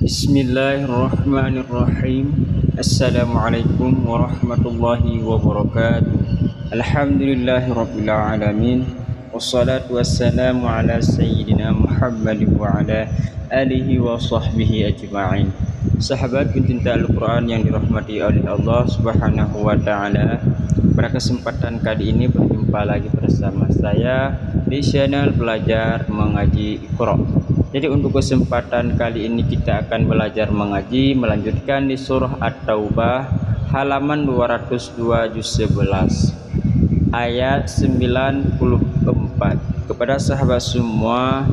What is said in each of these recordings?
Bismillahirrahmanirrahim. Assalamualaikum warahmatullahi wabarakatuh. Alhamdulillahirabbil alamin. Wassalatu wassalamu ala sayyidina Muhammad wa ala alihi wa sahbihi ajma'in. Sahabat pencinta Al-Quran yang dirahmati oleh Allah Subhanahu wa taala, pada kesempatan kali ini berjumpa lagi bersama saya di channel Belajar Mengaji Iqra. Jadi untuk kesempatan kali ini kita akan belajar mengaji, melanjutkan di surah At-Taubah halaman 202 juz 11 ayat 94. Kepada sahabat semua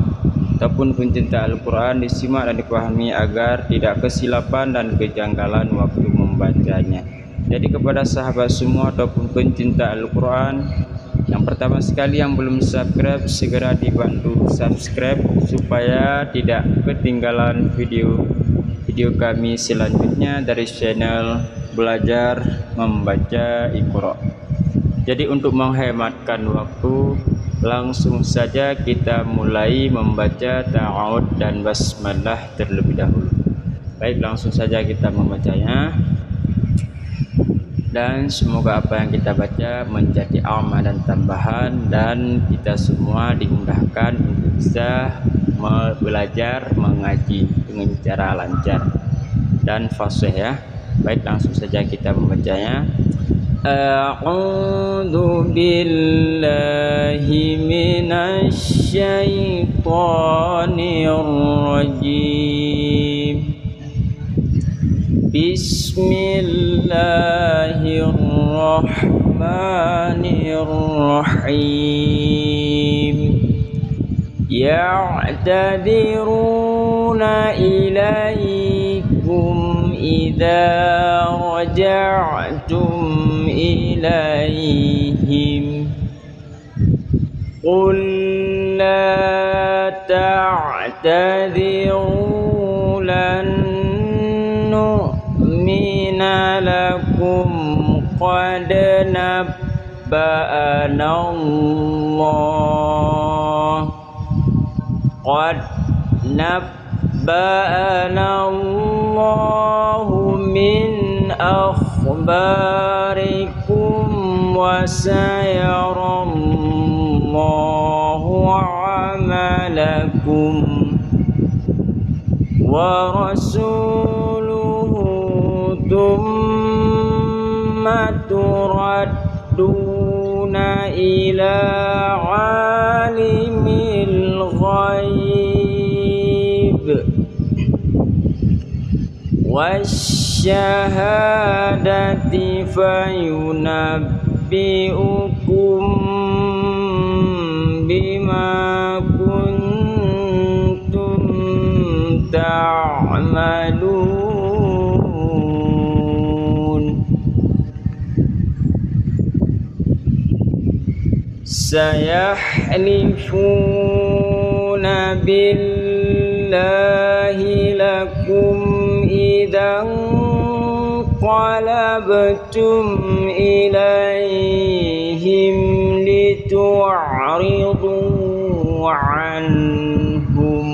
ataupun pencinta Al-Quran, disimak dan dipahami agar tidak kesilapan dan kejanggalan waktu membacanya. Jadi kepada sahabat semua ataupun pencinta Al-Quran, yang pertama sekali yang belum subscribe, segera dibantu subscribe supaya tidak ketinggalan video kami selanjutnya dari channel Belajar Membaca Iqra. Jadi untuk menghematkan waktu, langsung saja kita mulai membaca ta'awud dan basmalah terlebih dahulu. Baik, langsung saja kita membacanya. Dan semoga apa yang kita baca menjadi amal dan tambahan, dan kita semua dimudahkan untuk bisa belajar mengaji dengan cara lancar dan fasih ya. Baik, langsung saja kita membacanya. A'udzu billahi minasy syaithanir rajim. Bismillahirrahmanirrahim. Ya'tadiruna ilaikum idza raja'tum ilaihim qul la ta'tadiru lan nu'mina lakum qad nabba'ana Allahu min akhbarikum wa sayarallahu amalakum wa rasuluhu thumma turadduna ila alimil ghaib wasyahadati fayunabbi'ukum bima kuntum ta'malun. Sayahlifuna billahi lakum idza qalabtum ilaihim litu'ridu anhum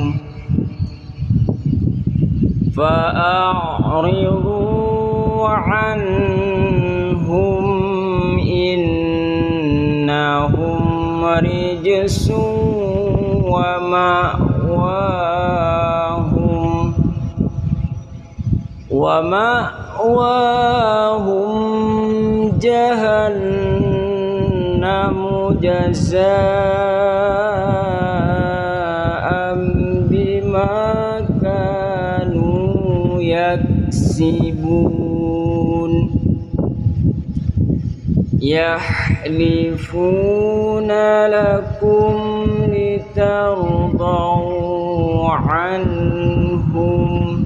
fa'aridu anhum innahum rijsun wa ma'wahum jahannamu jazaa'an bima kanu yaksibun. Yahlifuna lakum litardau anhum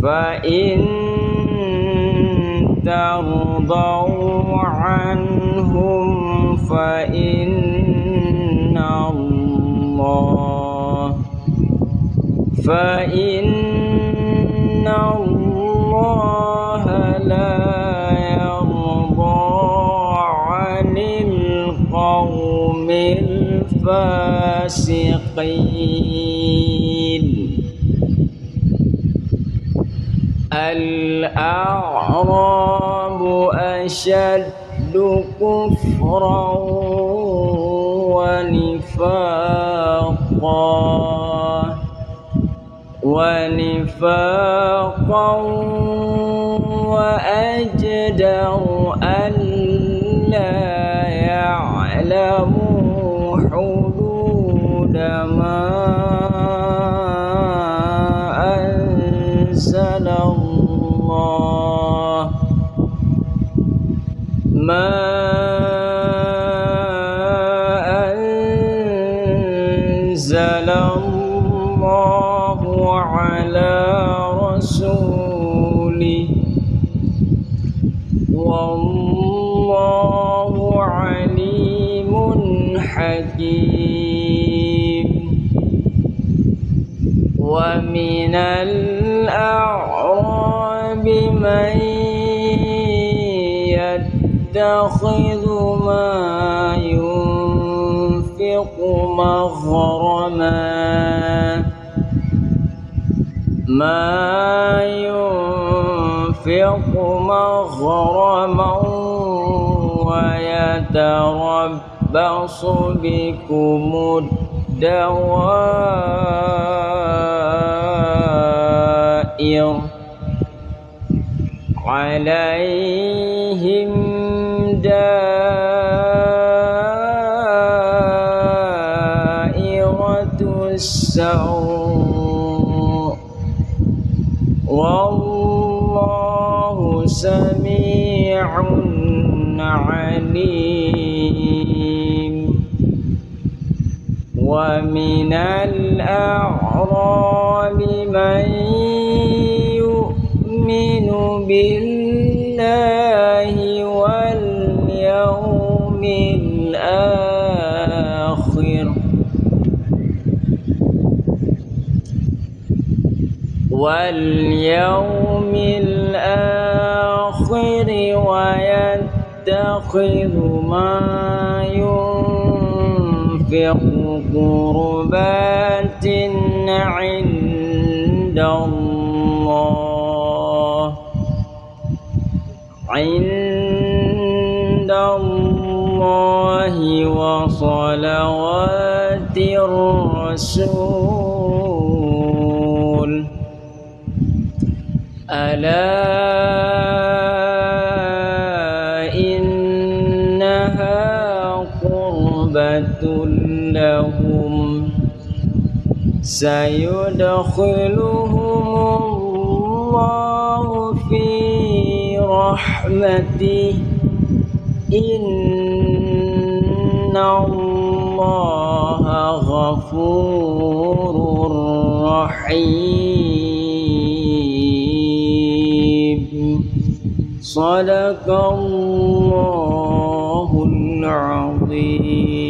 fa in tardau anhum fa inna Allaha la qaumil fasiqin. الأعراب أشد كفرا ونفاقا وأجدر ألا يعلموا حدود ما أنزل الله على رسوله والله عليم حكيم. ومن الأعراب من يتخذ ما ينفق مغرما ويتربص بكم الدوائر عليهم دائرة السوء والله سميع عليم. ومن الأعراب من يؤمن بالله واليوم الآخر ويتخذ ما ينفق قربات عند الله وصلوات الرسول ألا إنها قربة لهم سيدخلهم الله في رحمته إن الله غفور رحيم. صدق الله العظيم.